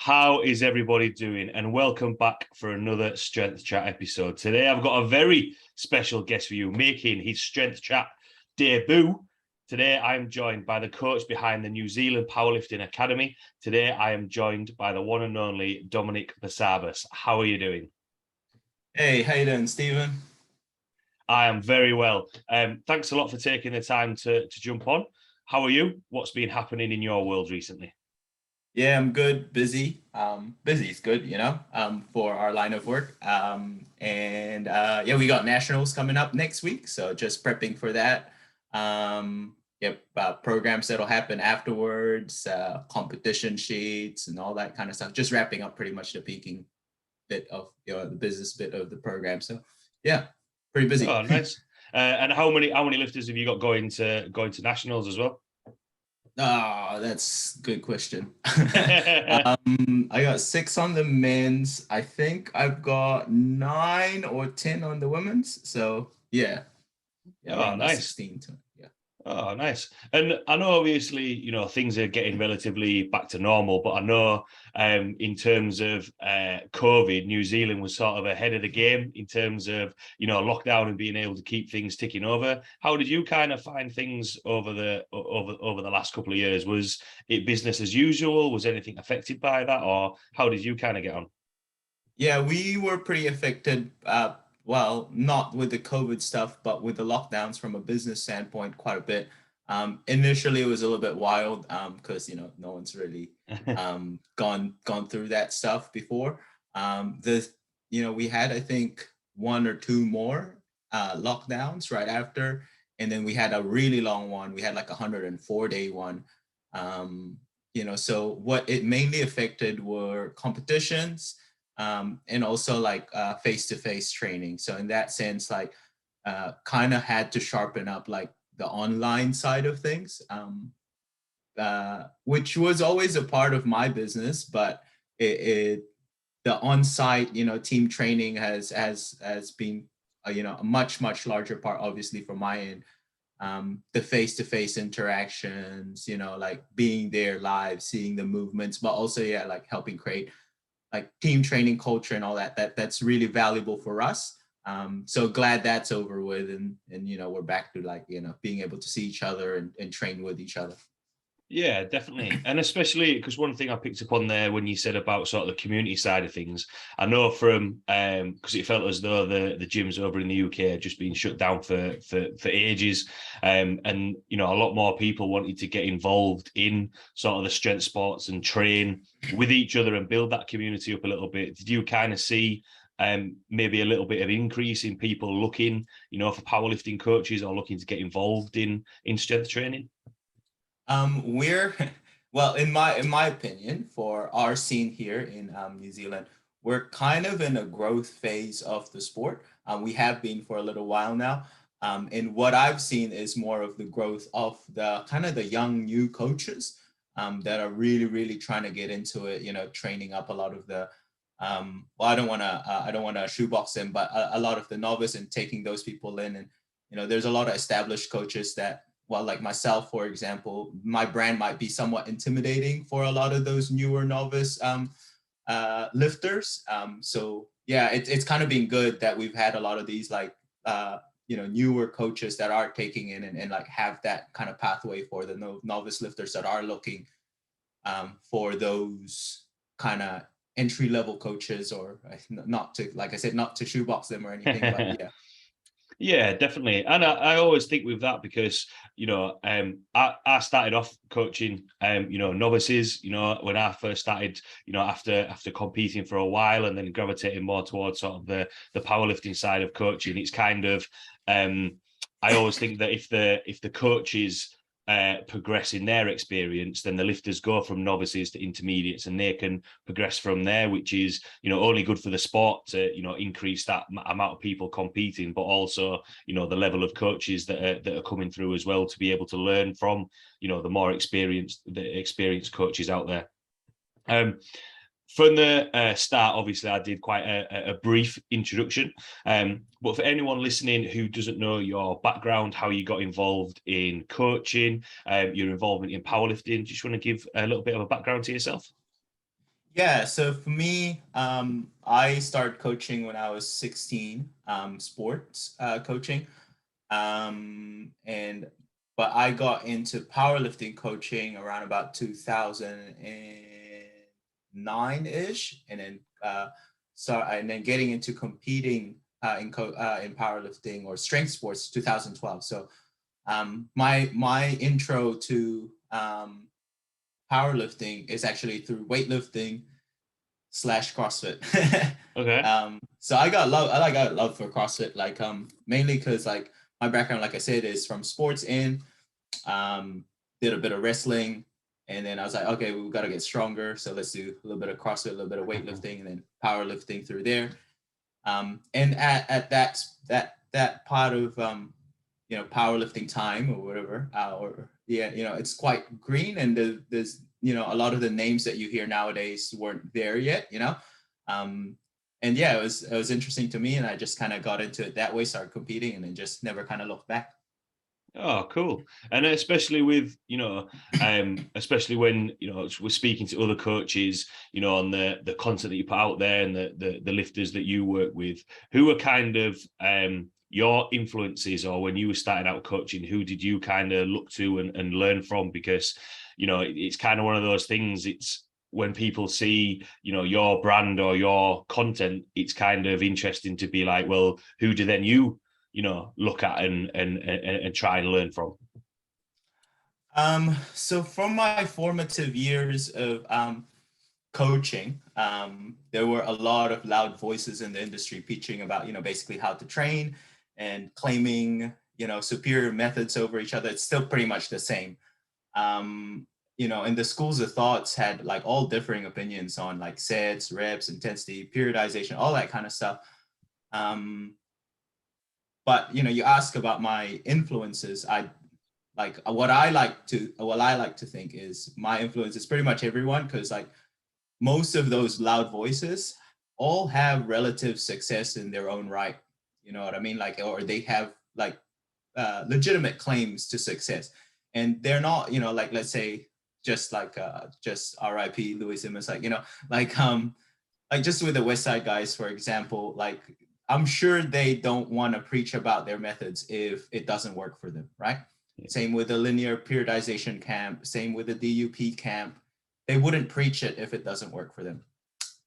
How is everybody doing? And welcome back for another Strength Chat episode. Today, I've got a very special guest for you, making his Strength Chat debut. Today, I'm joined by the coach behind the New Zealand Powerlifting Academy. Today, I am joined by the one and only Dominique Basabas. How are you doing? Hey, how you doing, Stephen? I am very well. Thanks a lot for taking the time to jump on. How are you? What's been happening in your world recently? Yeah, I'm good. Busy. Busy is good, for our line of work. We got nationals coming up next week, so just prepping for that. Programs that'll happen afterwards, competition sheets, and all that kind of stuff. Just wrapping up pretty much the peaking bit of the business bit of the program. So yeah, pretty busy. Oh, nice. And how many lifters have you got going to nationals as well? Oh, that's a good question. I got 6 on the men's. I think I've got 9 or 10 on the women's. So yeah, around nice. 16. Yeah. Oh, nice. And I know obviously, things are getting relatively back to normal, but I know in terms of COVID, New Zealand was sort of ahead of the game in terms of, lockdown and being able to keep things ticking over. How did you kind of find things over the last couple of years? Was it business as usual? Was anything affected by that? Or how did you kind of get on? Yeah, we were pretty affected. Well, not with the COVID stuff, but with the lockdowns from a business standpoint, quite a bit. Initially, it was a little bit wild because no one's really gone through that stuff before. We had, I think, 1 or 2 more lockdowns right after, and then we had a really long one. We had like a 104-day one. So what it mainly affected were competitions. And also like face-to-face training. So in that sense, like kind of had to sharpen up like the online side of things, which was always a part of my business, but the on-site, team training has been, a much larger part, obviously, from my end. The face-to-face interactions, like being there live, seeing the movements, but also, like helping create like team training culture and all that's really valuable for us. So glad that's over with, and we're back to like being able to see each other and train with each other. Yeah, definitely. And especially because one thing I picked up on there when you said about sort of the community side of things, I know from because it felt as though the gyms over in the UK had just been shut down for ages. And a lot more people wanted to get involved in sort of the strength sports and train with each other and build that community up a little bit. Did you kind of see maybe a little bit of increase in people looking, for powerlifting coaches or looking to get involved in strength training? We're well, in my opinion, for our scene here in New Zealand, we're kind of in a growth phase of the sport. We have been for a little while now. And what I've seen is more of the growth of the kind of the young new coaches that are really trying to get into it, training up a lot of the I don't want to shoebox them, but a lot of the novice and taking those people in. And there's a lot of established coaches that, well, like myself, for example, my brand might be somewhat intimidating for a lot of those newer novice lifters. So yeah, it's kind of been good that we've had a lot of these like, newer coaches that are taking in and like have that kind of pathway for the novice lifters that are looking for those kind of entry level coaches, or not to, like I said, not to shoebox them or anything, but yeah. Yeah, definitely. And I always think with that because, I started off coaching, novices, when I first started, after competing for a while and then gravitating more towards sort of the powerlifting side of coaching. It's kind of, I always think that if the coaches progress in their experience, then the lifters go from novices to intermediates and they can progress from there, which is only good for the sport to increase that amount of people competing, but also the level of coaches that are coming through as well, to be able to learn from the more experienced coaches out there. From the start, obviously, I did quite a brief introduction. But for anyone listening who doesn't know your background, how you got involved in coaching, your involvement in powerlifting, just want to give a little bit of a background to yourself? Yeah, so for me, I started coaching when I was 16, sports coaching. And but I got into powerlifting coaching around about 2009-ish, and then getting into competing in powerlifting or strength sports 2012. So my intro to powerlifting is actually through weightlifting slash CrossFit. Okay. So I got love for CrossFit, like mainly because like my background, like I said, is from sports and did a bit of wrestling, and then I was like, okay, we've got to get stronger, so let's do a little bit of CrossFit, a little bit of weightlifting, and then powerlifting through there. And at that part of powerlifting time or whatever, or yeah, it's quite green, and there's a lot of the names that you hear nowadays weren't there yet, um, and yeah, it was interesting to me, and I just kind of got into it that way, started competing, and then just never kind of looked back. Oh, cool. And especially with, especially when, we're speaking to other coaches, on the content that you put out there and the lifters that you work with, who are kind of your influences, or when you were starting out coaching, who did you kind of look to and learn from? Because, it's kind of one of those things. It's when people see, your brand or your content, it's kind of interesting to be like, well, who do then you look at and try and learn from? So from my formative years of coaching, there were a lot of loud voices in the industry preaching about, basically how to train and claiming, superior methods over each other. It's still pretty much the same. And the schools of thoughts had like all differing opinions on like sets, reps, intensity, periodization, all that kind of stuff. But you ask about my influences. I like what I like to think is my influence is pretty much everyone, because like most of those loud voices all have relative success in their own right. You know what I mean? Like, or they have like legitimate claims to success, and they're not, like, let's say, just R.I.P. Louis Simmons, like just with the West Side Guys, for example, like I'm sure they don't want to preach about their methods if it doesn't work for them, right? Yeah. Same with the linear periodization camp, same with the DUP camp. They wouldn't preach it if it doesn't work for them.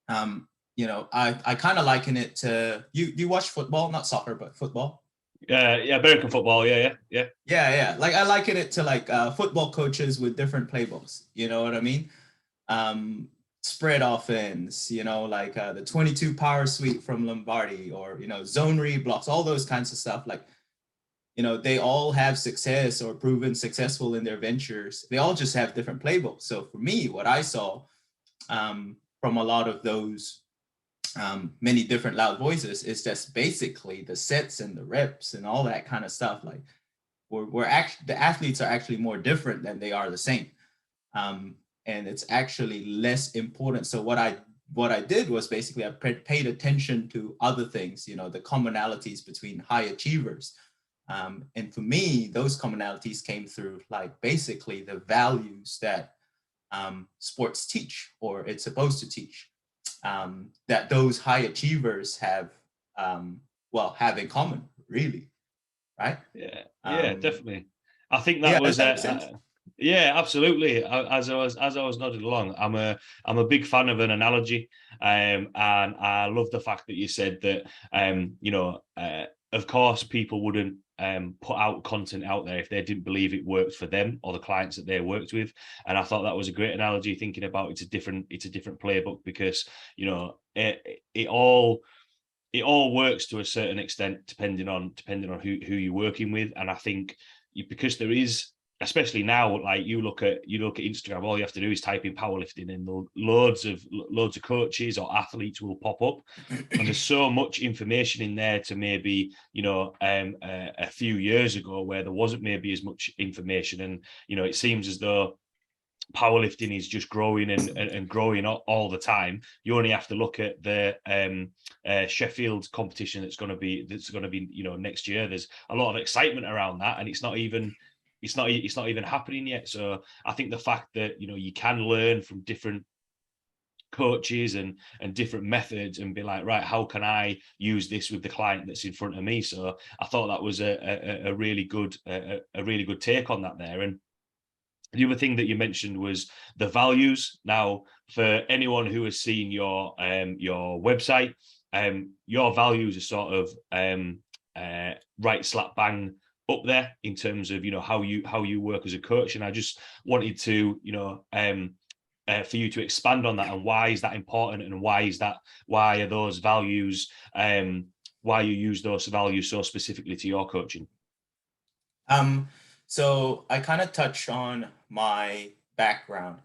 I kind of liken it to you watch football, not soccer, but football. Yeah, American football. Yeah. Yeah. Like I liken it to like football coaches with different playbooks. You know what I mean? Um, Spread offense, like the 22 power sweep from Lombardi, or zone read blocks, all those kinds of stuff. Like, they all have success or proven successful in their ventures. They all just have different playbooks. So for me, what I saw from a lot of those many different loud voices is just basically the sets and the reps and all that kind of stuff. Like we're actually, the athletes are actually more different than they are the same. And it's actually less important. So what I did was basically I paid attention to other things, the commonalities between high achievers. And for me, those commonalities came through like basically the values that sports teach, or it's supposed to teach, that those high achievers have in common, really, right? Yeah, definitely. I think that Yeah, does was that make sense? yeah, absolutely. As I was nodding along, I'm a big fan of an analogy, and I love the fact that you said that, of course, people wouldn't put out content out there if they didn't believe it worked for them or the clients that they worked with. And I thought that was a great analogy, thinking about it's a different playbook, because it all works to a certain extent, depending on who you're working with. And I think because there is, especially now, like you look at Instagram, all you have to do is type in powerlifting, and loads of coaches or athletes will pop up, and there's so much information in there to maybe a few years ago where there wasn't maybe as much information. And it seems as though powerlifting is just growing and growing all the time. You only have to look at the Sheffield competition that's going to be next year. There's a lot of excitement around that, and it's not even happening yet. So I think the fact that you can learn from different coaches and different methods and be like, right, how can I use this with the client that's in front of me? So I thought that was a really good take on that there. And the other thing that you mentioned was the values. Now, for anyone who has seen your website, your values are sort of right slap bang up there in terms of, you know, how you work as a coach. And I just wanted to, you know, for you to expand on that, and why is that important, and why are those values, why you use those values so specifically to your coaching? So I kind of touched on my background,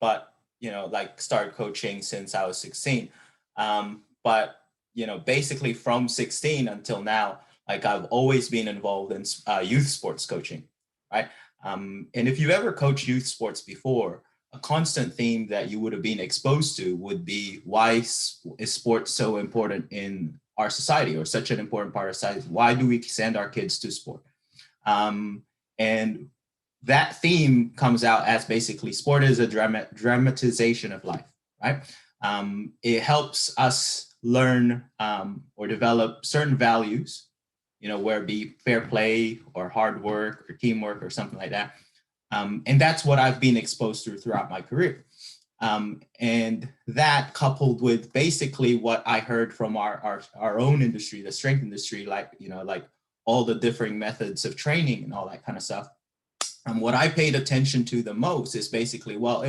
but you know, like started coaching since I was 16. But you know, basically from 16 until now, like I've always been involved in youth sports coaching, right? And if you've ever coached youth sports before, a constant theme that you would have been exposed to would be, why is sports so important in our society, or such an important part of society? Why do we send our kids to sport? And that theme comes out as basically sport is a dramatization of life, right? It helps us learn or develop certain values, you know, where it be fair play or hard work or teamwork or something like that. And that's what I've been exposed to throughout my career. And that coupled with basically what I heard from our own industry, the strength industry, like, you know, like all the differing methods of training and all that kind of stuff. And what I paid attention to the most is basically, well,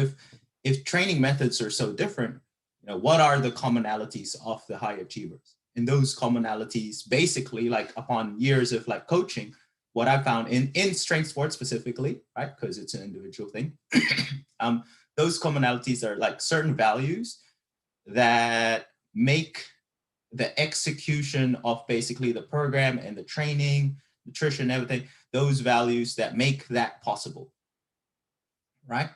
if training methods are so different, you know, what are the commonalities of the high achievers? And those commonalities, basically, like upon years of like coaching, what I found in strength sports specifically, right, because it's an individual thing, those commonalities are like certain values that make the execution of basically the program and the training, nutrition, everything, those values that make that possible, right?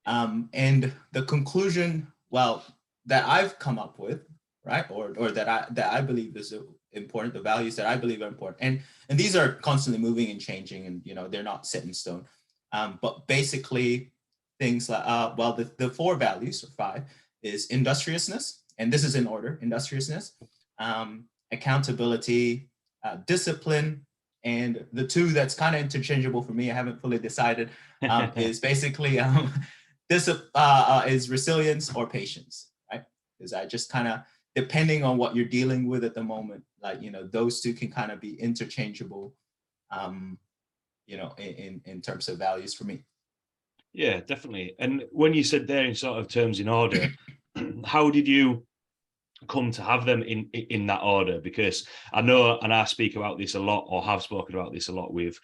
And the conclusion, well, that I've come up with, right, or that I believe is important, the values that I believe are important, and these are constantly moving and changing, and you know, they're not set in stone. But basically, things like well, the four values, or five, is industriousness, and this is in order: industriousness, accountability, discipline, and the two that's kind of interchangeable for me, I haven't fully decided, is basically is resilience or patience, right? Because I just kind of, depending on what you're dealing with at the moment, like, you know, those two can kind of be interchangeable, you know, in terms of values for me. Yeah, definitely. And when you said there in sort of terms in order, how did you come to have them in that order? Because I know, and I speak about this a lot, or have spoken about this a lot with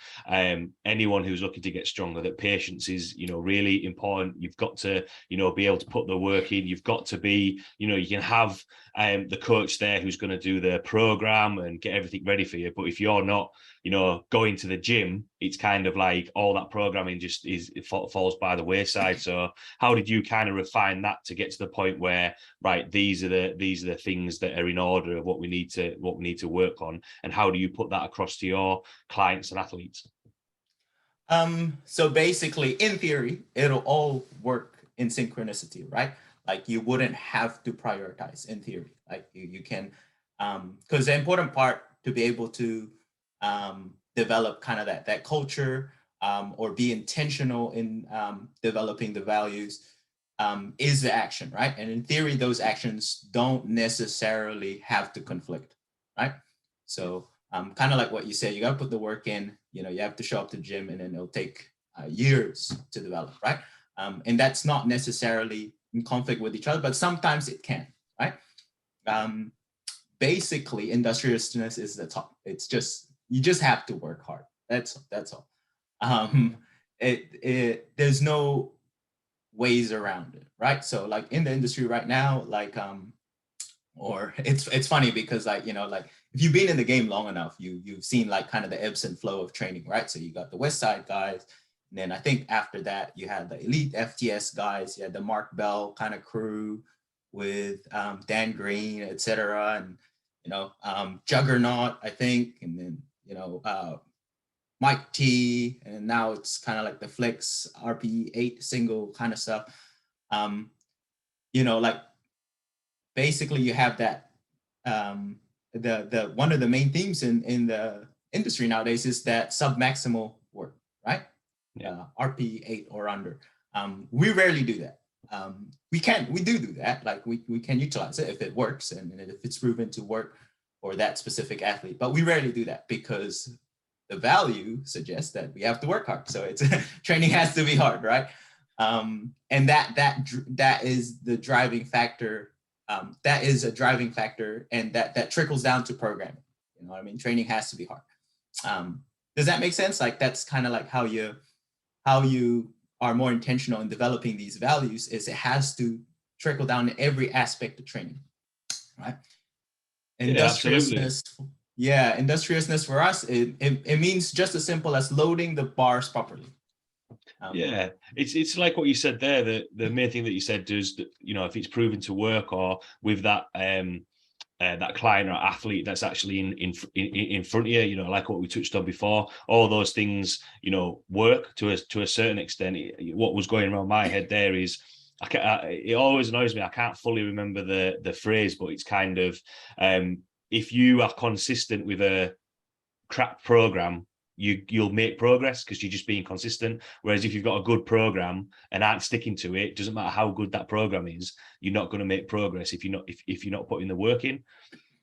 anyone who's looking to get stronger, that patience is, you know, really important. You've got to, you know, be able to put the work in. You've got to be, you know, you can have the coach there who's going to do the program and get everything ready for you, but if you're not, you know, going to the gym, it's kind of like all that programming just falls by the wayside. So how did you kind of refine that to get to the point where, right, these are the things that are in order of what we need to work on, and how do you put that across to your clients and athletes? So basically, in theory, it'll all work in synchronicity, right? Like you wouldn't have to prioritize in theory. Like you can, because the important part to be able to develop kind of that culture, or be intentional in developing the values, is the action, right? And in theory, those actions don't necessarily have to conflict, right? So kind of like what you said, you got to put the work in, you know, you have to show up to the gym, and then it'll take years to develop, right? And that's not necessarily in conflict with each other, but sometimes it can, right? Basically, industriousness is the top. It's just, you just have to work hard. That's all. There's no ways around it, right? So like in the industry right now, like or it's funny because, like, you know, like if you've been in the game long enough, you've seen like kind of the ebbs and flow of training, right? So you got the West Side guys, and then I think after that you had the elite FTS guys, you had the Mark Bell kind of crew with Dan Green, etc., and you know, Juggernaut, I think, and then you know, Mike T, and now it's kind of like the Flex RP8 single kind of stuff. like basically you have that the one of the main themes in the industry nowadays is that submaximal work, right? Yeah. RP 8 or under. We rarely do that. We do that. Like we can utilize it if it works and if it's proven to work for that specific athlete. But we rarely do that because the value suggests that we have to work hard. So it's training has to be hard, right? And that is the driving factor. That is a driving factor, and that trickles down to programming. You know what I mean? Training has to be hard. Does that make sense? Like that's kind of like how you are more intentional in developing these values is it has to trickle down to every aspect of training, right? Industriousness, industriousness for us, it means just as simple as loading the bars properly. It's like what you said there. The main thing that you said is that, if it's proven to work, or with that that client or athlete that's actually in front of you, like what we touched on before, all those things, work to a certain extent. What was going around my head there is, it always annoys me. I can't fully remember the phrase, but it's kind of, if you are consistent with a crap program, you'll make progress because you're just being consistent. Whereas if you've got a good program and aren't sticking to it, doesn't matter how good that program is, you're not going to make progress if you're not putting the work in.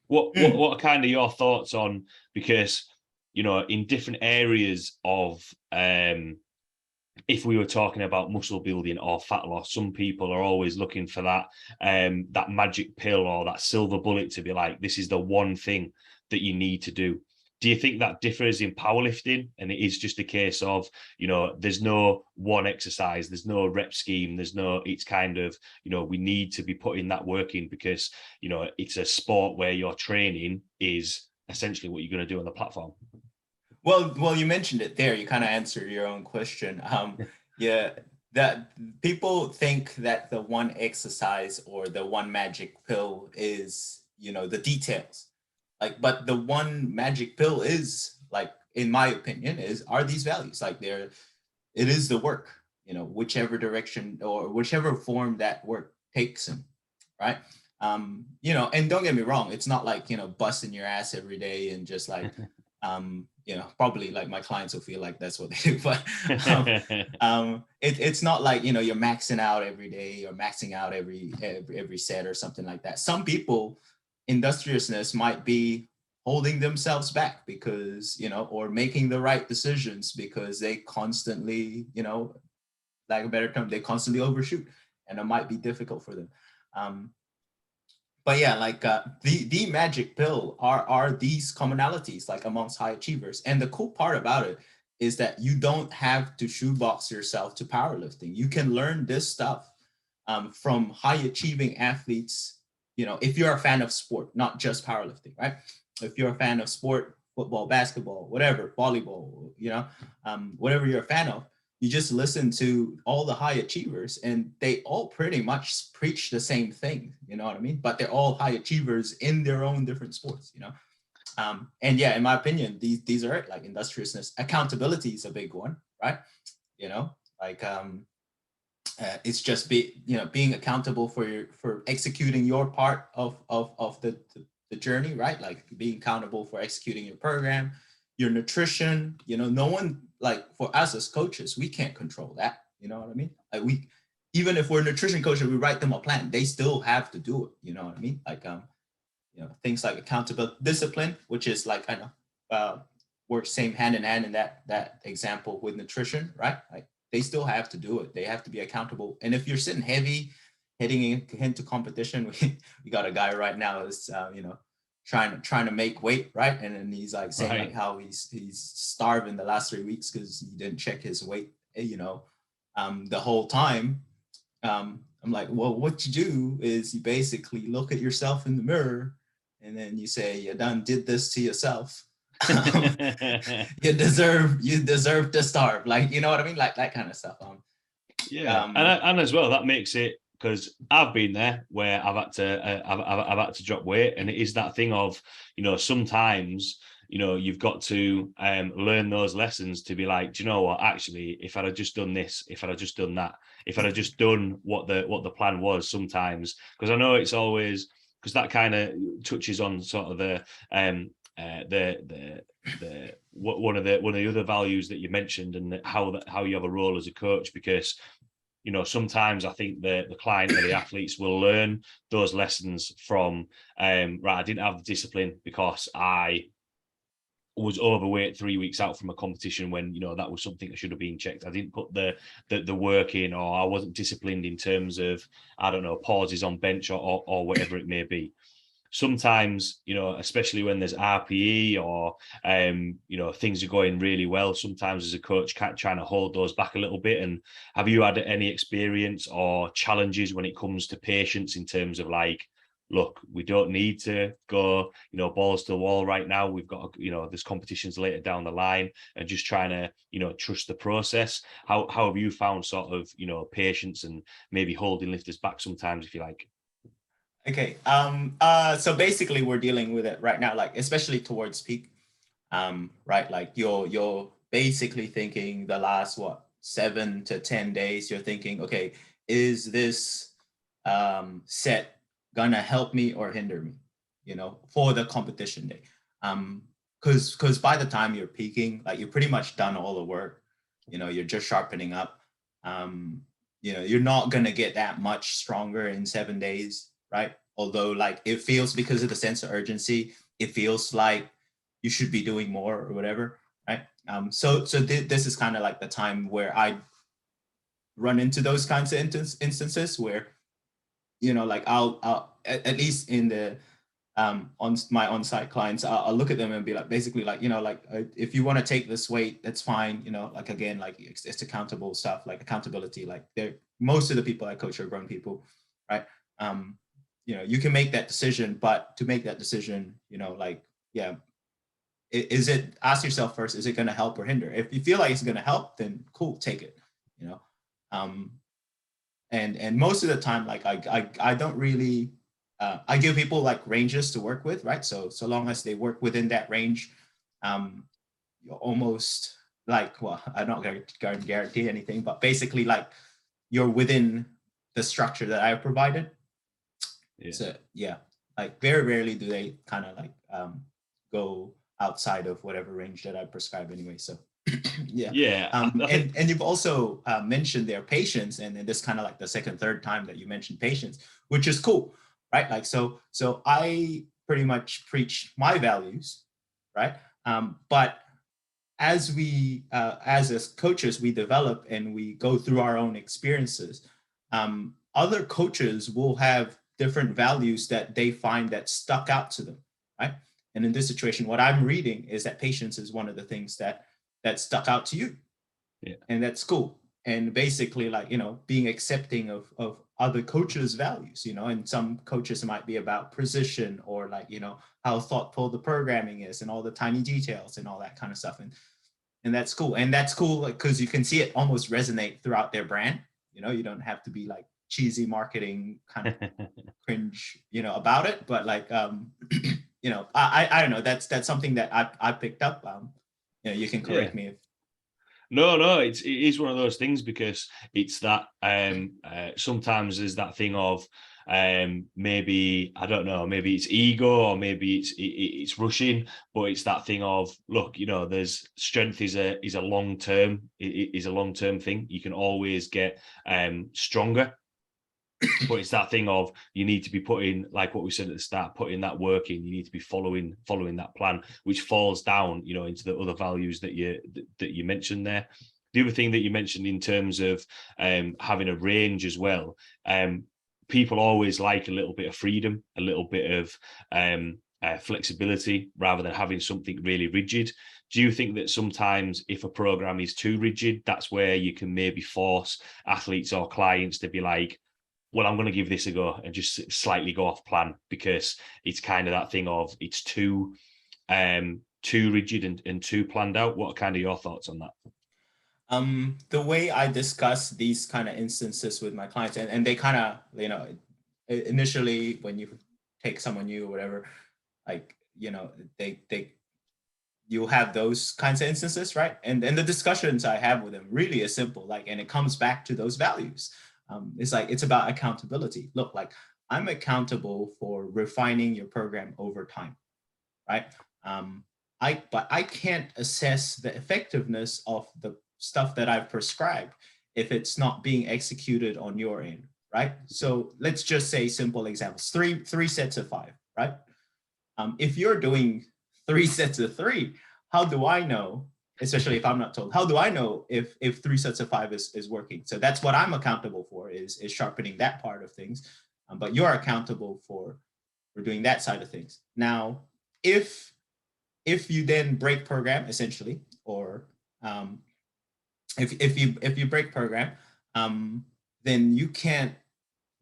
What are kind of your thoughts on, because in different areas of if we were talking about muscle building or fat loss, some people are always looking for that magic pill or that silver bullet to be like, this is the one thing that you need to do. Do you think that differs in powerlifting, and it is just a case of, there's no one exercise, there's no rep scheme, it's kind of, we need to be putting that work in because, it's a sport where your training is essentially what you're going to do on the platform? Well, you mentioned it there. You kind of answered your own question. That people think that the one exercise or the one magic pill is, the details. But the one magic pill is, like, in my opinion, are these values. Like it is the work, whichever direction or whichever form that work takes them, right? And don't get me wrong, it's not like, busting your ass every day and just like, probably like my clients will feel like that's what they do, but it's not like, you're maxing out every day or maxing out every set or something like that. Some people, industriousness might be holding themselves back because, or making the right decisions because they constantly, like a better term, they constantly overshoot, and it might be difficult for them. But yeah, like the magic pill are these commonalities, like amongst high achievers. And the cool part about it is that you don't have to shoebox yourself to powerlifting. You can learn this stuff from high achieving athletes. If you're a fan of sport, not just powerlifting, right? If you're a fan of sport, football, basketball, whatever, volleyball, whatever you're a fan of, you just listen to all the high achievers and they all pretty much preach the same thing, you know what I mean? But they're all high achievers in their own different sports, and yeah, in my opinion, these are it. Like industriousness, accountability is a big one, right? It's just being accountable for executing your part of the journey, right? Like being accountable for executing your program, your nutrition. No one, like for us as coaches, we can't control that. You know what I mean? Like even if we're nutrition coaches, we write them a plan, they still have to do it. You know what I mean? Like things like accountability, discipline, which is like works same hand in hand in that example with nutrition, right? Like they still have to do it. They have to be accountable. And if you're sitting heavy, heading into competition, we got a guy right now who's trying to make weight, right? And then he's like saying like how he's starving the last 3 weeks because he didn't check his weight, the whole time. I'm like, well, what you do is you basically look at yourself in the mirror and then you say, you done did this to yourself. You deserve to starve, like, you know what I mean, like that kind of stuff. And as well, that makes it, because I've been there where I've had to drop weight, and it is that thing of sometimes you've got to learn those lessons to be like, do you know what, actually, if I'd have just done this, if I'd have just done that, if I'd have just done what the plan was sometimes, because I know it's always, because that kind of touches on sort of one of the other values that you mentioned, and how you have a role as a coach, because sometimes I think the client or the athletes will learn those lessons from right, I didn't have the discipline because I was overweight 3 weeks out from a competition when that was something that should have been checked. I didn't put the work in, or I wasn't disciplined in terms of, I don't know, pauses on bench or whatever it may be. Sometimes, especially when there's RPE or things are going really well, sometimes as a coach trying to hold those back a little bit. And have you had any experience or challenges when it comes to patience in terms of like, look, we don't need to go, balls to the wall right now. We've got, there's competitions later down the line, and just trying to, trust the process. How have you found sort of, patience and maybe holding lifters back sometimes, if you like? Okay. So basically we're dealing with it right now, like especially towards peak. Right? Like you're basically thinking the last 7 to 10 days, you're thinking, okay, is this set gonna help me or hinder me, for the competition day? Because by the time you're peaking, like you're pretty much done all the work, you're just sharpening up. You're not gonna get that much stronger in 7 days, right? Although like it feels, because of the sense of urgency, it feels like you should be doing more or whatever, right? So this is kind of like the time where I run into those kinds of instances where, like I'll at least in the on my on-site clients, I'll look at them and be like, basically like, if you want to take this weight, that's fine. Like, again, like it's accountable stuff, like accountability, like most of the people I coach are grown people, right? You can make that decision, but to make that decision, ask yourself first, is it going to help or hinder? If you feel like it's going to help, then cool, take it, and most of the time, like I don't really, I give people like ranges to work with, right? So long as they work within that range, you're almost like, well, I'm not going to guarantee anything, but basically like you're within the structure that I provided. Yeah. So yeah, like very rarely do they kind of like go outside of whatever range that I prescribe anyway. So yeah. And you've also mentioned their patience, and this kind of like the third time that you mentioned patience, which is cool, right? Like so I pretty much preach my values, right? But as we as coaches, we develop and we go through our own experiences. Other coaches will have different values that they find that stuck out to them, right? And in this situation, what I'm reading is that patience is one of the things that stuck out to you. Yeah. And that's cool. And basically, like, being accepting of other coaches' values, and some coaches might be about precision, or like, how thoughtful the programming is and all the tiny details and all that kind of stuff. And that's cool. And that's cool because you can see it almost resonate throughout their brand. You don't have to be like cheesy marketing kind of cringe, about it. But like, I don't know. That's something that I picked up. You can correct me if. No, it is one of those things, because it's that sometimes there's that thing of maybe, I don't know, maybe it's ego, or maybe it's rushing, but it's that thing of, look, there's strength is a long-term thing. You can always get stronger. But it's that thing of, you need to be putting, like what we said at the start, putting that work in. You need to be following that plan, which falls down, into the other values that you mentioned there. The other thing that you mentioned in terms of having a range as well, people always like a little bit of freedom, a little bit of flexibility, rather than having something really rigid. Do you think that sometimes if a program is too rigid, that's where you can maybe force athletes or clients to be like, well, I'm going to give this a go, and just slightly go off plan, because it's kind of that thing of, it's too rigid and too planned out? What are kind of your thoughts on that? The way I discuss these kind of instances with my clients, and they kind of, initially when you take someone new or whatever, like, they you'll have those kinds of instances, right? And the discussions I have with them really is simple, like, and it comes back to those values. It's like, it's about accountability. Look, like, I'm accountable for refining your program over time, right? But I can't assess the effectiveness of the stuff that I've prescribed if it's not being executed on your end, right? So let's just say simple examples, three sets of 5, right? If you're doing 3 sets of 3, how do I know, especially if I'm not told, how do I know if 3 sets of 5 is working? So that's what I'm accountable for, is sharpening that part of things. But you're accountable for doing that side of things. Now, if you then break program, essentially, or if you break program, then you can't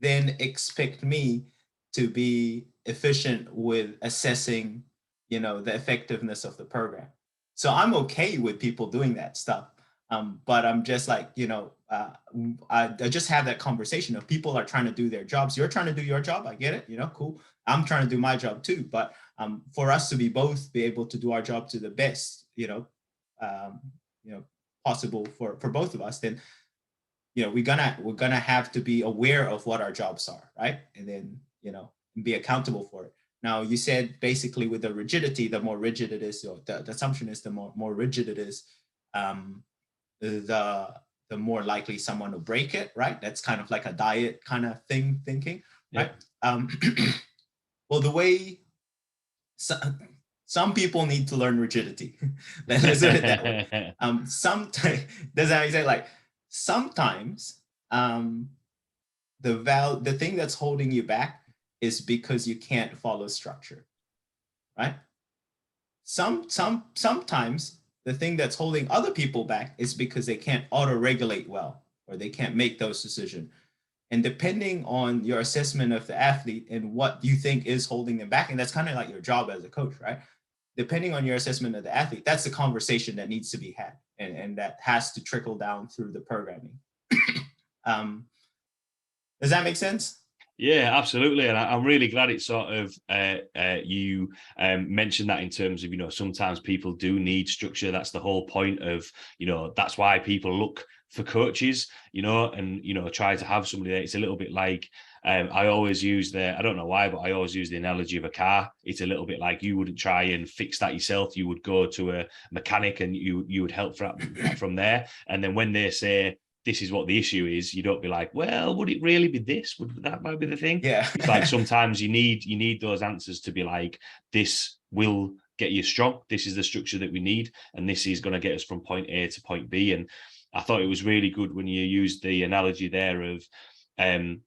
then expect me to be efficient with assessing, the effectiveness of the program. So I'm okay with people doing that stuff. But I'm just like, I just have that conversation of people are trying to do their jobs. You're trying to do your job. I get it. Cool. I'm trying to do my job too. But for us to be able to do our job to the best, possible for both of us, then, we're gonna have to be aware of what our jobs are, right? And then, be accountable for it. Now, you said basically with the rigidity, the more rigid it is, or the assumption is the more rigid it is, the more likely someone will break it, right? That's kind of like a diet kind of thinking, right? Well, the way some people need to learn rigidity. Let's put it that way. Sometimes, does that make sense? Like, sometimes the thing that's holding you back is because you can't follow structure, right? Sometimes the thing that's holding other people back is because they can't auto-regulate well, or they can't make those decisions. And depending on your assessment of the athlete and what you think is holding them back, and that's kind of like your job as a coach, right? Depending on your assessment of the athlete, that's the conversation that needs to be had, and that has to trickle down through the programming. Does that make sense? Yeah, absolutely. And I'm really glad it's sort of you mentioned that in terms of, sometimes people do need structure. That's the whole point of, that's why people look for coaches, and, try to have somebody there. It's a little bit like, I always use I don't know why, but I always use the analogy of a car. It's a little bit like you wouldn't try and fix that yourself. You would go to a mechanic and you would help from there. And then when they say, this is what the issue is, you don't be like, well, would it really be this? Would that might be the thing? Yeah. It's like sometimes you need those answers to be like, this will get you strong. This is the structure that we need, and this is going to get us from point A to point B. And I thought it was really good when you used the analogy there of I'm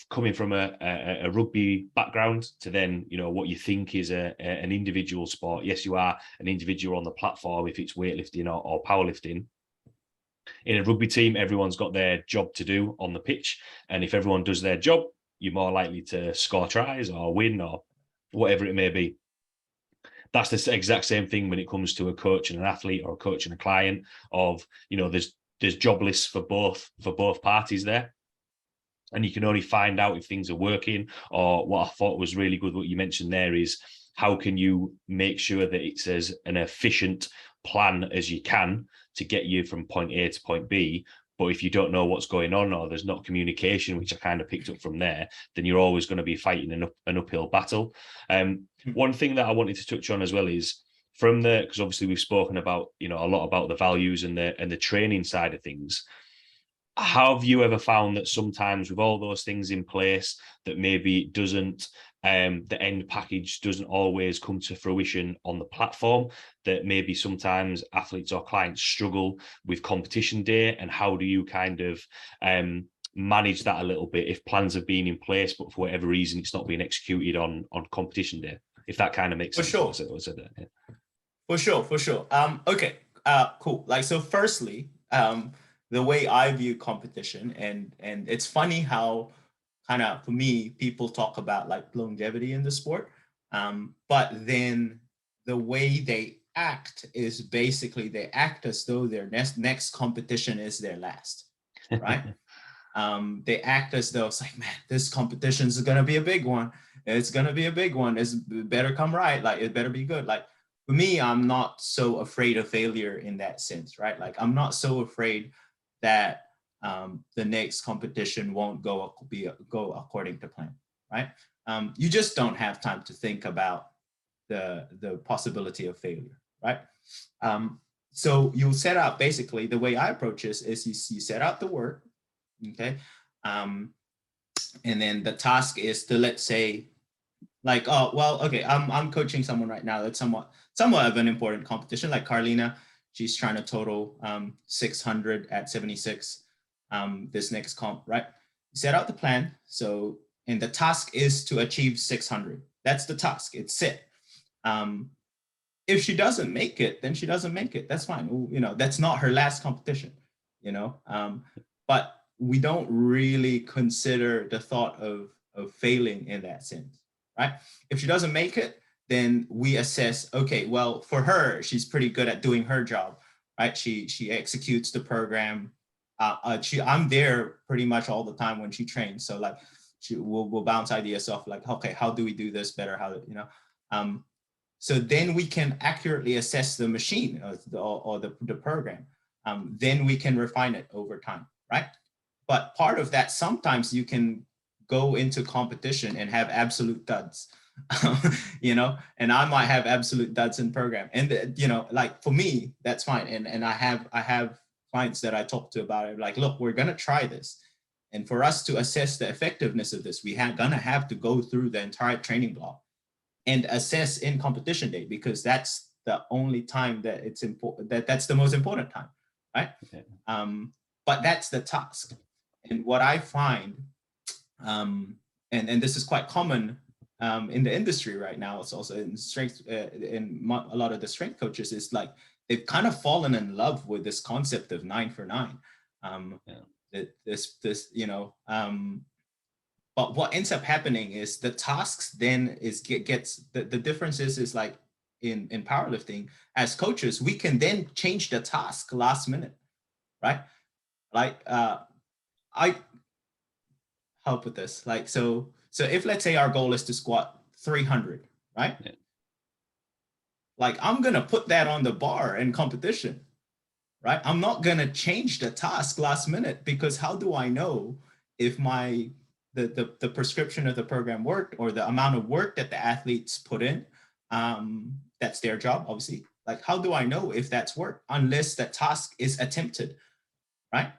coming from a rugby background to then, what you think is an individual sport. Yes, you are an individual on the platform if it's weightlifting or powerlifting. In a rugby team, everyone's got their job to do on the pitch. And if everyone does their job, you're more likely to score tries or win or whatever it may be. That's the exact same thing when it comes to a coach and an athlete, or a coach and a client. Of, there's job lists for both parties there. And you can only find out if things are working. Or what I thought was really good, what you mentioned there, is how can you make sure that it's as an efficient plan as you can to get you from point A to point B. But if you don't know what's going on, or there's not communication, which I kind of picked up from there, then you're always going to be fighting an uphill battle. One thing that I wanted to touch on as well is because obviously we've spoken about, a lot about the values and the training side of things. Have you ever found that sometimes with all those things in place, that maybe it doesn't, the end package doesn't always come to fruition on the platform, that maybe sometimes athletes or clients struggle with competition day? And how do you kind of manage that a little bit if plans have been in place, but for whatever reason, it's not being executed on competition day? If that kind of makes sense. Sure. For sure. Okay, cool. Like, so firstly, the way I view competition, and it's funny how kind of, for me, people talk about like longevity in the sport, but then the way they act is basically they act as though their next competition is their last, right? They act as though it's like, man, this competition is going to be a big one. It's going to be a big one. It better come right. Like, it better be good. Like, for me, I'm not so afraid of failure in that sense, right? Like I'm not so afraid that the next competition won't go according to plan, right? You just don't have time to think about the possibility of failure, right? So you'll set out, basically the way I approach this is you set out the work, okay? And then the task is to, let's say, like, oh, well, okay, I'm coaching someone right now that's somewhat of an important competition, like Carlina. She's trying to total 600 at 76 this next comp, right? Set out the plan. So, and the task is to achieve 600. That's the task. It's set. If she doesn't make it, then she doesn't make it. That's fine. You know, that's not her last competition, you know. But we don't really consider the thought of failing in that sense, right? If she doesn't make it, then we assess, okay, well, for her, she's pretty good at doing her job, right? She executes the program. I'm there pretty much all the time when she trains. So like, we'll bounce ideas off, like, okay, how do we do this better? How, you know, so then we can accurately assess the machine or the program. Then we can refine it over time, right? But part of that, sometimes you can go into competition and have absolute duds, you know, and I might have absolute duds in program. And, you know, like for me, that's fine. And I have clients that I talk to about it, like, look, we're going to try this. And for us to assess the effectiveness of this, gonna have to go through the entire training block and assess in competition day, because that's the only time that it's important, that's the most important time, right? Okay. But that's the task. And what I find, and this is quite common in the industry right now, it's also in strength, in a lot of the strength coaches, is like they've kind of fallen in love with this concept of 9 for 9. This you know, but what ends up happening is the tasks then gets the difference is like in powerlifting, as coaches, we can then change the task last minute, right? Like I help with this. Like, so if, let's say, our goal is to squat 300, right? Yeah. Like, I'm going to put that on the bar in competition, right? I'm not going to change the task last minute, because how do I know if the prescription of the program worked, or the amount of work that the athletes put in? That's their job, obviously. Like, how do I know if that's worked unless that task is attempted, right?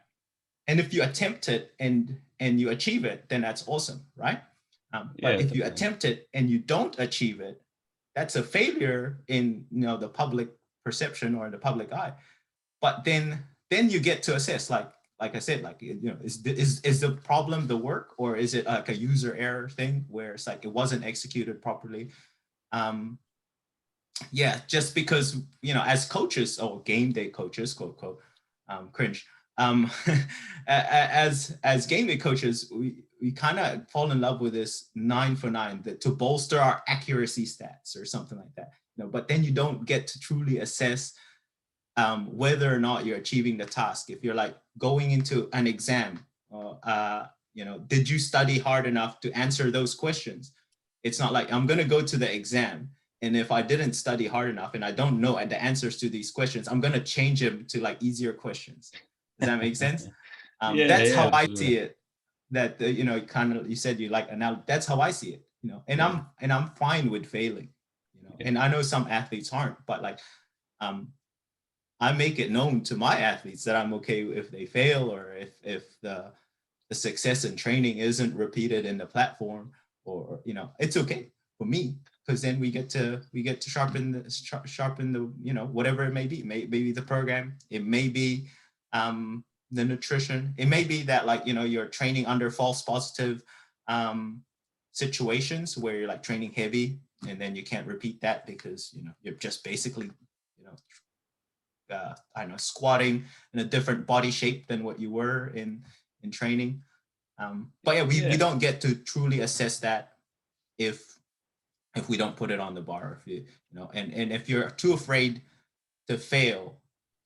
And if you attempt it and you achieve it, then that's awesome, right? But if you attempt it and you don't achieve it, that's a failure in, you know, the public perception or the public eye. But then you get to assess, like I said, like, you know, is the problem the work, or is it like a user error thing where it's like it wasn't executed properly? Yeah, just because, you know, as coaches, or game day coaches, quote, quote, cringe. As game day coaches, we kind of fall in love with this 9 for 9 to bolster our accuracy stats or something like that. You know, but then you don't get to truly assess whether or not you're achieving the task. If you're like going into an exam, you know, did you study hard enough to answer those questions? It's not like I'm going to go to the exam, and if I didn't study hard enough and I don't know the answers to these questions, I'm going to change them to like easier questions. Does that make sense? That's how I see it. That you know, kind of, you said you like, and now that's how I see it. You know, and I'm fine with failing. You know, and I know some athletes aren't, but like, I make it known to my athletes that I'm okay if they fail, or if the success in training isn't repeated in the platform, or, you know, it's okay for me, because then we get to sharpen the, you know, whatever it may be. Maybe the program, it may be the nutrition, it may be that, like, you know, you're training under false positive situations where you're like training heavy, and then you can't repeat that because, you know, you're just basically, you know, I don't know, squatting in a different body shape than what you were in training. But yeah, we don't get to truly assess that if we don't put it on the bar, if you know, and if you're too afraid to fail,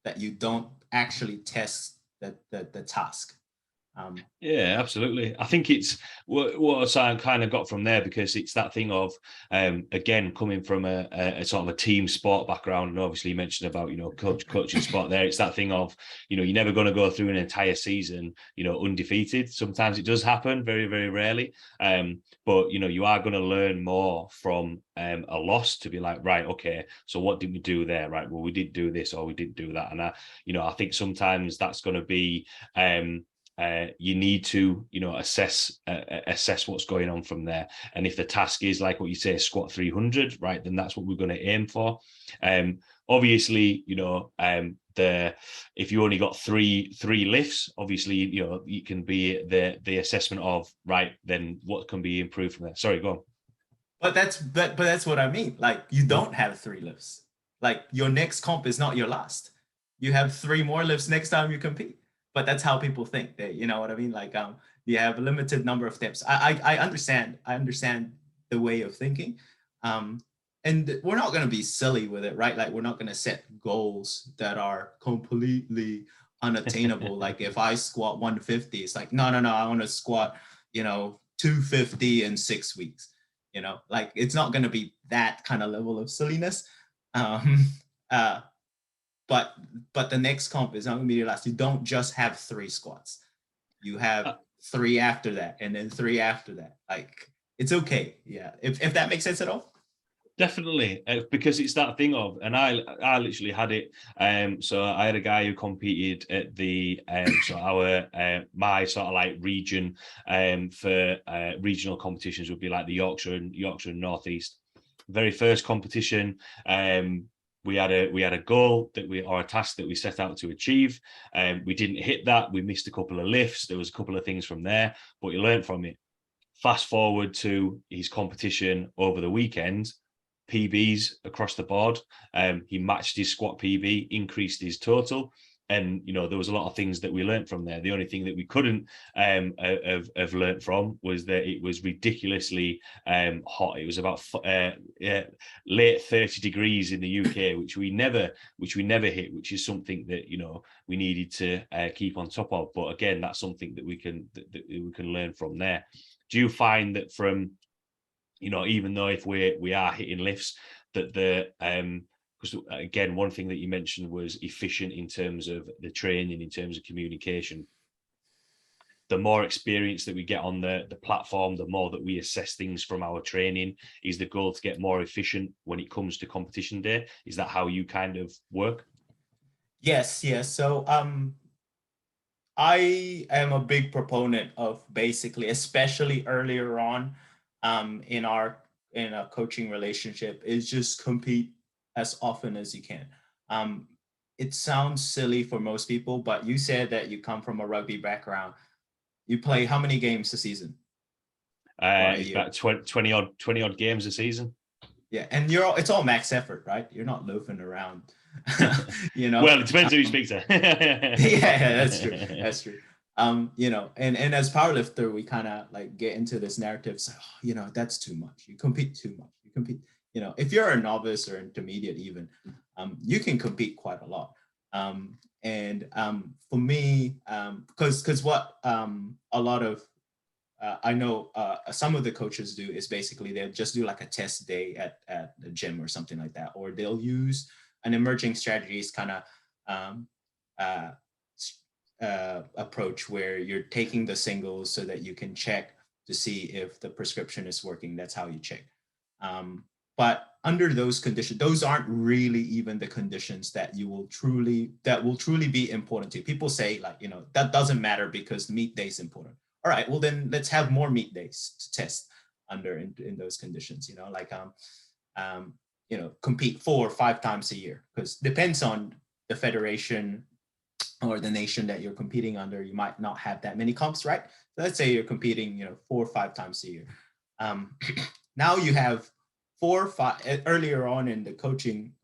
that you don't actually test the task. Yeah, absolutely. I think it's what I kind of got from there, because it's that thing of, again, coming from a sort of a team sport background, and obviously you mentioned about, coaching sport there. It's that thing of, you're never going to go through an entire season, undefeated. Sometimes it does happen, very, very rarely. But you are going to learn more from a loss, to be like, right, okay, so what did we do there? Right, well, we did do this or we didn't do that. And I think sometimes that's going to be, you need to assess what's going on from there. And if the task is, like what you say, squat 300, right, then that's what we're going to aim for. Obviously, if you only got three lifts, obviously it can be the assessment of, right, then what can be improved from there. Sorry, go on. But that's what I mean. Like, you don't have 3 lifts. Like, your next comp is not your last. You have 3 more lifts next time you compete. But that's how people think. That, you know what I mean? Like, you have a limited number of steps. I understand. I understand the way of thinking. And we're not going to be silly with it, right? Like, we're not going to set goals that are completely unattainable. Like, if I squat 150, it's like, no, I want to squat, 250 in 6 weeks. Like, it's not going to be that kind of level of silliness. Um, uh, but the next comp is not going to be your last. You don't just have 3 squats. You have 3 after that, and then 3 after that. Like, it's okay. Yeah. If that makes sense at all. Definitely, because it's that thing of, and I literally had it. So I had a guy who competed at the so our my sort of like region for regional competitions would be like the Yorkshire and Northeast. Very first competition, we had a goal or a task that we set out to achieve. We didn't hit that. We missed a couple of lifts. There was a couple of things from there, but he learned from it. Fast forward to his competition over the weekend. PBs across the board. He matched his squat PB, increased his total, and there was a lot of things that we learned from there. The only thing that we couldn't have learned from was that it was ridiculously hot. It was about late 30 degrees in the UK, which we never hit, which is something that we needed to keep on top of. But again, that's something that we can learn from there. Do you find that from even though if we are hitting lifts, that because again, one thing that you mentioned was efficient in terms of the training, in terms of communication. The more experience that we get on the platform, the more that we assess things from our training. Is the goal to get more efficient when it comes to competition day? Is that how you kind of work? Yes. So I am a big proponent of, basically, especially earlier on in a coaching relationship, is just compete as often as you can. It sounds silly for most people, but you said that you come from a rugby background. You play how many games a season? It's about 20 odd games a season. Yeah, and it's all max effort, right? You're not loafing around. Well, it depends who you speak to. Yeah, that's true. And as powerlifter, we kind of like get into this narrative, so, that's too much. You compete too much. You compete, if you're a novice or intermediate even, you can compete quite a lot. And for me, because what a lot of I know some of the coaches do is basically they'll just do like a test day at the gym or something like that, or they'll use an emerging strategies kind of approach where you're taking the singles so that you can check to see if the prescription is working. That's how you check. But under those conditions, those aren't really even the conditions that will truly be important to you. People say, like, that doesn't matter because meet day is important. All right, well then let's have more meet days to test under in those conditions. Compete 4 or 5 times a year, because depends on the federation or the nation that you're competing under. You might not have that many comps, right? So let's say you're competing, 4 or 5 times a year. Now you have 4 or 5 earlier on in the coaching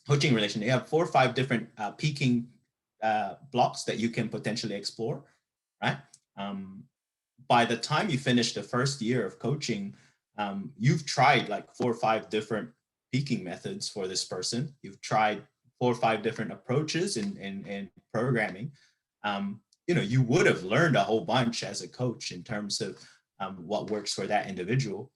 relation. You have 4 or 5 different peaking blocks that you can potentially explore. Right? By the time you finish the first year of coaching, you've tried like 4 or 5 different peaking methods for this person. You've tried 4 or 5 different approaches in programming. you would have learned a whole bunch as a coach in terms of what works for that individual.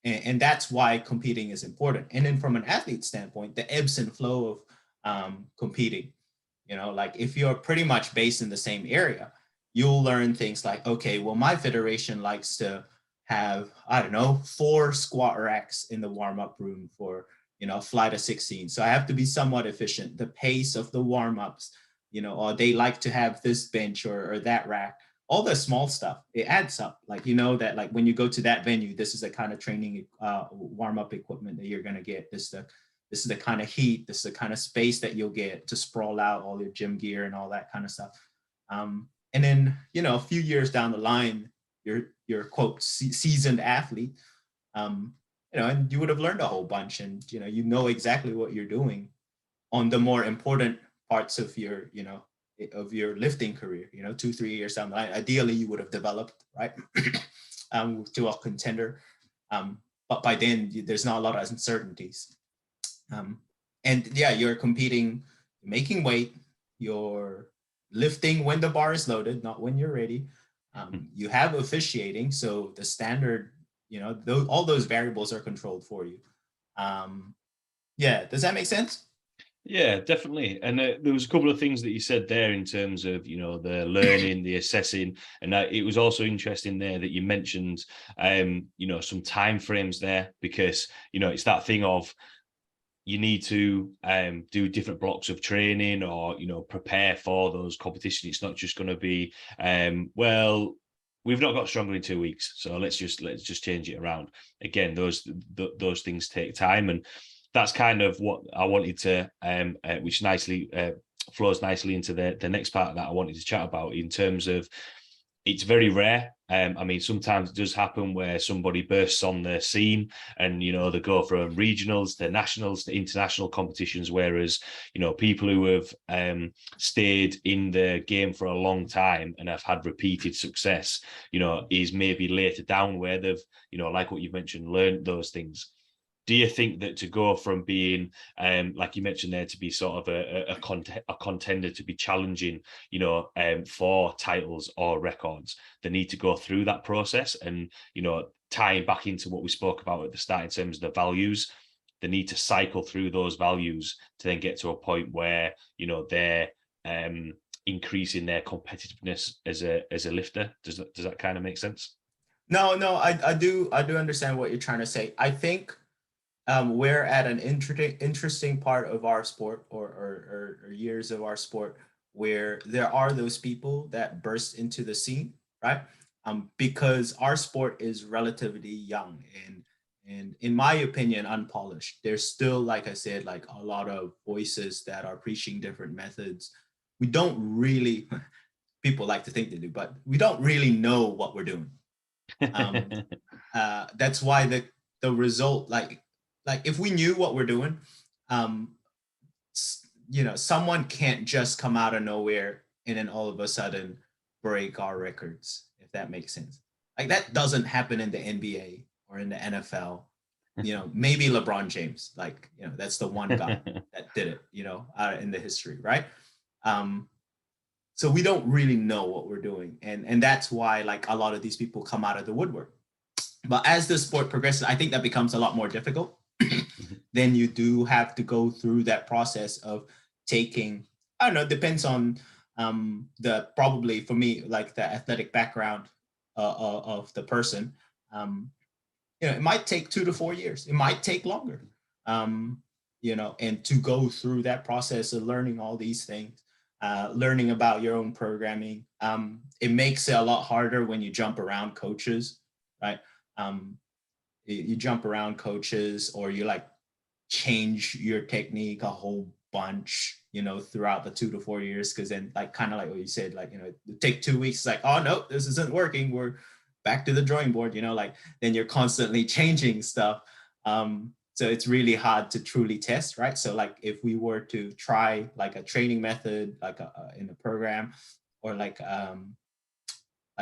And that's why competing is important. And then from an athlete standpoint, the ebbs and flow of competing, like if you're pretty much based in the same area, you'll learn things like, okay, well, my federation likes to have, I don't know, 4 squat racks in the warm-up room for, flight of 16. So I have to be somewhat efficient. The pace of the warm-ups, or they like to have this bench or that rack. All the small stuff, it adds up. Like, that like when you go to that venue, this is the kind of training warm-up equipment that you're going to get. This is the kind of heat, this is the kind of space that you'll get to sprawl out all your gym gear and all that kind of stuff. And then, a few years down the line, you're quote seasoned athlete, and you would have learned a whole bunch, and you know exactly what you're doing on the more important parts of your lifting career. 2-3 years down the line, ideally you would have developed, right, to a contender, but by then there's not a lot of uncertainties, and yeah, you're competing, making weight, you're lifting when the bar is loaded, not when you're ready. You have officiating, so the standard, all those variables are controlled for you. Yeah, does that make sense? Yeah, definitely. And there was a couple of things that you said there in terms of, the learning, the assessing, and it was also interesting there that you mentioned, some time frames there, because, it's that thing of you need to do different blocks of training or, prepare for those competitions. It's not just going to be, well, we've not got stronger in 2 weeks, so let's just change it around. Again, those things take time, and that's kind of what I wanted to, which nicely flows nicely into the next part that I wanted to chat about, in terms of, it's very rare. I mean, sometimes it does happen where somebody bursts on the scene and, they go from regionals to nationals to international competitions, whereas, people who have stayed in the game for a long time and have had repeated success, is maybe later down where they've, like what you've mentioned, learned those things. Do you think that to go from being, like you mentioned there, to be sort of a contender, to be challenging, for titles or records, they need to go through that process, and, tying back into what we spoke about at the start in terms of the values, they need to cycle through those values to then get to a point where, they're increasing their competitiveness as a lifter. Does that kind of make sense? No, I do understand what you're trying to say. I think we're at an interesting part of our sport, or years of our sport, where there are those people that burst into the scene, right? Because our sport is relatively young and in my opinion, unpolished. There's still, like I said, like a lot of voices that are preaching different methods. We don't really, people like to think they do, but we don't really know what we're doing. That's why the result, like if we knew what we're doing, someone can't just come out of nowhere and then all of a sudden break our records, if that makes sense. Like that doesn't happen in the NBA or in the NFL. Maybe LeBron James, like, that's the one guy that did it, in the history, right? So we don't really know what we're doing. And that's why, like, a lot of these people come out of the woodwork. But as the sport progresses, I think that becomes a lot more difficult. Then you do have to go through that process of taking, I don't know, depends on probably for me, like the athletic background of the person. It might take 2 to 4 years. It might take longer, and to go through that process of learning all these things, learning about your own programming. It makes it a lot harder when you jump around coaches, right? You jump around coaches, or you like change your technique a whole bunch, throughout the 2 to 4 years. Because then, like, kind of like what you said, like, take 2 weeks, like, oh no, this isn't working, we're back to the drawing board, like, then you're constantly changing stuff. So it's really hard to truly test, right? So like if we were to try like a training method, like in a program, or like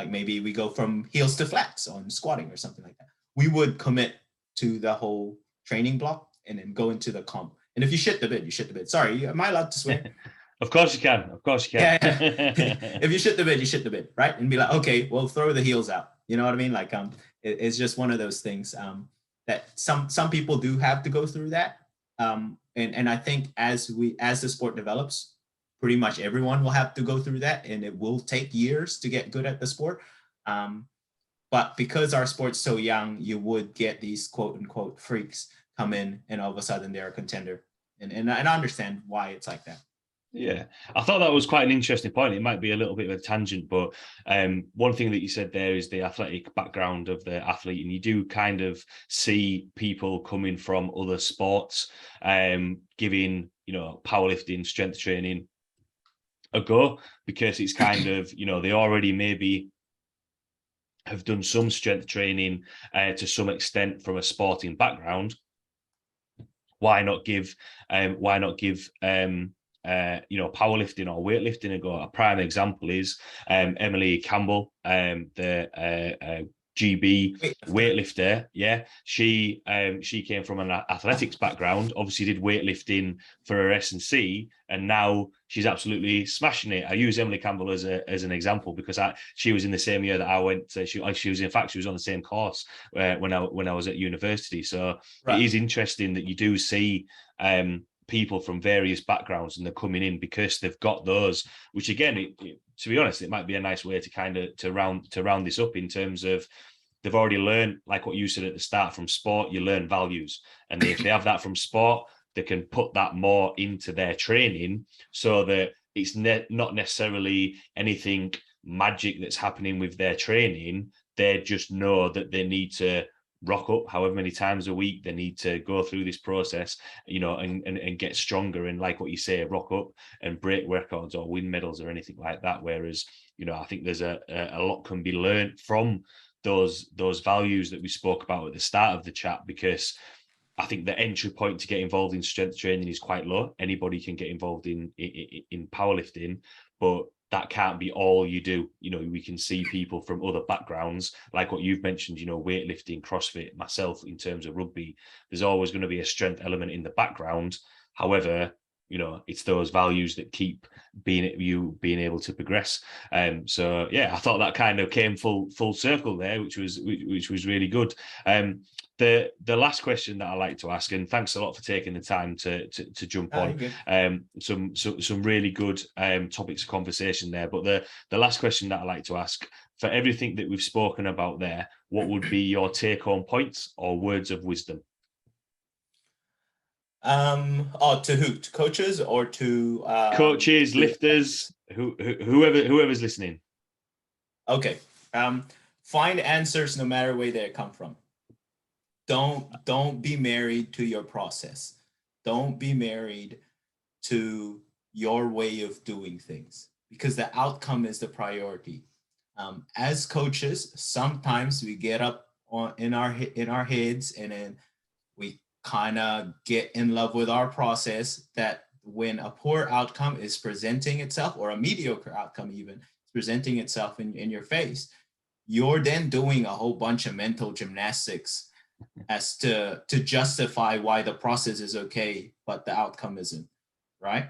maybe we go from heels to flats on squatting or something like that, we would commit to the whole training block and then go into the comp. And if you shit the bed, you shit the bed. Sorry, am I allowed to swear? Of course you can. Of course you Yeah, can. yeah. If you shit the bed, you shit the bed, right? And be like, okay, well, throw the heels out. You know what I mean? Like, it's just one of those things that some people do have to go through that. And I think as the sport develops, pretty much everyone will have to go through that, and it will take years to get good at the sport. But because our sport's so young, you would get these quote unquote freaks come in, and all of a sudden they're a contender. And I understand why it's like that. Yeah, I thought that was quite an interesting point. It might be a little bit of a tangent, but one thing that you said there is the athletic background of the athlete, and you do kind of see people coming from other sports, giving powerlifting, strength training a go, because it's kind of they already maybe have done some strength training to some extent from a sporting background. Why not give powerlifting or weightlifting a go? A prime example is Emily Campbell, the GB weightlifter. Yeah, she came from an athletics background, obviously did weightlifting for her S&C, and now she's absolutely smashing it. I use Emily Campbell as an example because she was in the same year that I went to. She was on the same course when I was at university. So right. It is interesting that you do see people from various backgrounds, and they're coming in because they've got those, which again, to be honest, it might be a nice way to kind of to round this up in terms of they've already learned, like what you said at the start, from sport, you learn values. And if they have that from sport, they can put that more into their training so that it's not necessarily anything magic that's happening with their training. They just know that they need to rock up however many times a week. They need to go through this process, and get stronger, and like what you say, rock up and break records or win medals or anything like that. Whereas, I think there's a lot can be learned from those values that we spoke about at the start of the chat, because I think the entry point to get involved in strength training is quite low. Anybody can get involved in powerlifting, but that can't be all you do. We can see people from other backgrounds, like what you've mentioned, weightlifting, CrossFit, myself in terms of rugby. There's always going to be a strength element in the background. However, it's those values that keep being able to progress. So yeah, I thought that kind of came full circle there, which was really good. The last question that I like to ask, and thanks a lot for taking the time to jump on. Some really good topics of conversation there. But the last question that I like to ask, for everything that we've spoken about there, what would be your take-home points or words of wisdom? To who? To coaches or to coaches, lifters, whoever's listening? Okay. Find answers no matter where they come from. Don't be married to your process. Don't be married to your way of doing things, because the outcome is the priority. As coaches, sometimes we get up in our heads, and then we kind of get in love with our process, that when a poor outcome is presenting itself, or a mediocre outcome even is presenting itself in your face, you're then doing a whole bunch of mental gymnastics as to justify why the process is okay, but the outcome isn't, right?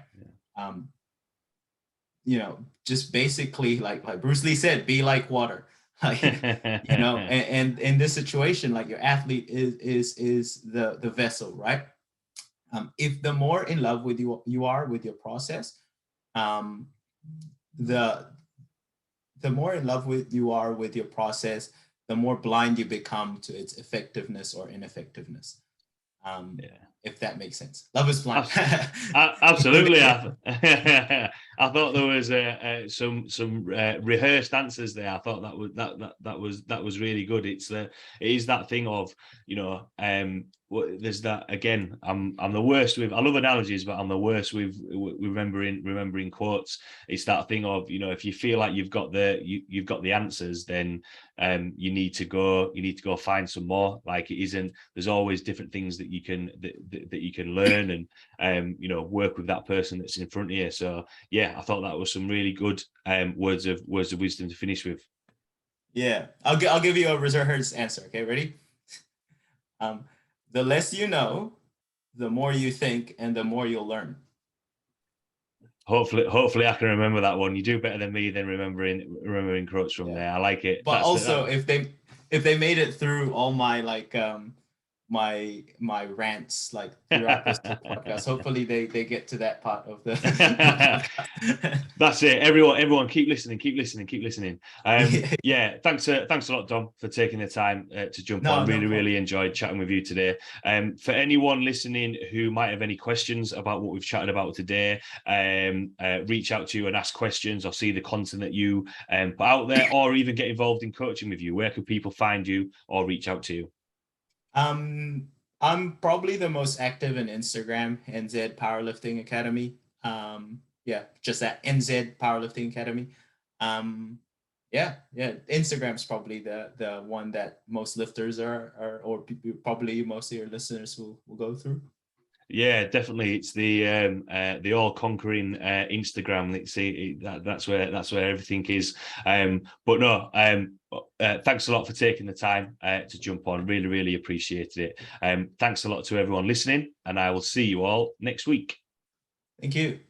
Yeah. Just basically like Bruce Lee said, be like water. And in this situation, like, your athlete is the vessel, right? If the more in love with you are with your process, the more in love with you are with your process, the more blind you become to its effectiveness or ineffectiveness. If that makes sense. Love is blind. Absolutely. I thought there was some rehearsed answers there. I thought that was really good. It is that thing of, there's that, again, I'm the worst with, I love analogies, but I'm the worst with remembering quotes. It's that thing of, if you feel like you've got the answers, then you need to go find some more. Like, it isn't, there's always different things that you can learn, and work with that person that's in front of you. So yeah, I thought that was some really good words of wisdom to finish with. Yeah, I'll give you a rehearsed answer. Okay, ready? The less you know, the more you think, and the more you'll learn. Hopefully I can remember that one. You do better than me than remembering quotes from there. I like it. But also, if they made it through all my my rants like throughout this podcast, hopefully they get to that part of the That's it. Everyone keep listening. Yeah, thanks a lot, Dom, for taking the time to jump on. Really enjoyed chatting with you today. For anyone listening who might have any questions about what we've chatted about today, reach out to you and ask questions, or see the content that you put out there, or even get involved in coaching with you. Where can people find you or reach out to you? I'm probably the most active in Instagram, NZ Powerlifting Academy. Just that NZ Powerlifting Academy. Instagram's probably the one that most lifters or probably most of your listeners will go through. Yeah, definitely. It's the all-conquering Instagram. That's where everything is. But no, thanks a lot for taking the time to jump on. Really appreciated it. Thanks a lot to everyone listening, and I will see you all next week. Thank you.